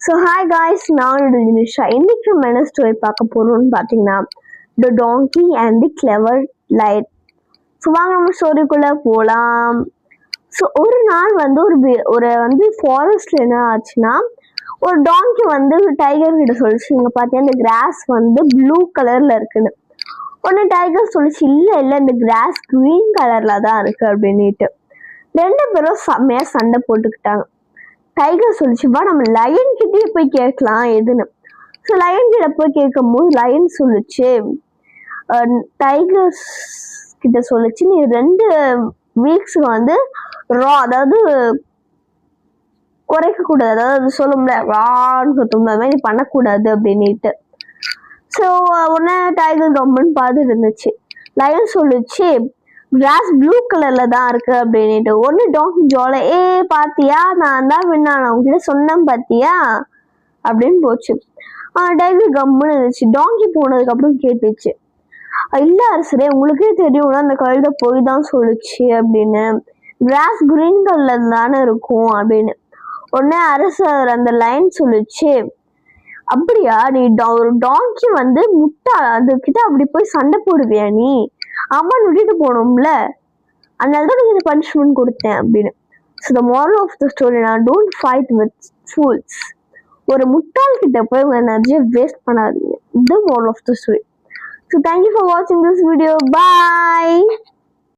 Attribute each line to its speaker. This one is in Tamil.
Speaker 1: So hi guys, நான் Dinisha. இன்னைக்கு நம்ம என்ன ஸ்டோரி பார்க்க போறோம்னு பார்த்தீங்கன்னா The Donkey and the Clever Lion. So வாங்க நம்ம ஸ்டோரிக்குள்ள போகலாம். ஸோ ஒரு நாள் ஒரு ஃபாரஸ்ட்ல என்ன ஆச்சுன்னா, ஒரு டாங்கி டைகர் கிட்ட சொல்லிச்சு, இங்க பார்த்தீங்கன்னா இந்த கிராஸ் ப்ளூ கலர்ல இருக்குன்னு. உடனே டைகர் சொல்லிச்சு, இல்லை இந்த கிராஸ் கிரீன் கலர்ல தான் இருக்கு அப்படின்னுட்டு. ரெண்டு பேரும் செம்மையா சண்டை போட்டுக்கிட்டாங்க. டைகர் சொல்லிச்சு, வா நம்ம லயன் கிட்டே போய் கேட்கலாம் எதுன்னு. ஸோ லயன் கிட்ட போய் கேட்கும் போது லயன் சொல்லிச்சு, டைகர்ஸ் கிட்ட சொல்லிச்சு, நீ 2 வீக்ஸ்க்கு அதாவது குறைக்க கூடாது, அதாவது சொல்லும்ல ரான்னு சொல்லும்ல, அது மாதிரி பண்ணக்கூடாது அப்படின்னுட்டு. ஸோ உடனே டைகர் கவர்மெண்ட் பார்த்துட்டு இருந்துச்சு. லயன் சொல்லிச்சு, கிராஸ் ப்ளூ கலர்ல தான் இருக்கு அப்படின்னுட்டு. ஒன்னு டாங்கி ஜால பாத்தியா, நான் தான் வின்னா, நான் உங்ககிட்ட சொன்னேன் பாத்தியா அப்படின்னு போச்சு. டைகர் கம்முன்னு இருந்துச்சு. டாங்கி போனதுக்கு அப்புறம் கேட்டுச்சு, இல்ல அரசரே, உங்களுக்கே தெரியும்னா அந்த கழுத போய் தான் சொல்லுச்சு அப்படின்னு, கிராஸ் கிரீன் கலர்ல தானே இருக்கும் அப்படின்னு. உடனே அரசர் அந்த லைன் சொல்லுச்சு, அப்படியா, நீ ஒரு டாங்கி முட்டா, அதுகிட்ட அப்படி போய் சண்டை போடுவியா நீ, அம்மா விட்டுட்டு போனோம்ல, அதனாலதான் நீங்க இந்த பனிஷ்மெண்ட் கொடுத்தேன் அப்படின்னு. So the moral of the story, நான் டோன்ட் ஃபைட் வித் ஃபூல்ஸ். ஒரு முட்டாள் கிட்ட போய் உங்க எனர்ஜியை வேஸ்ட் பண்ணாதீங்க. The moral of the story. So thank you for watching this video. Bye.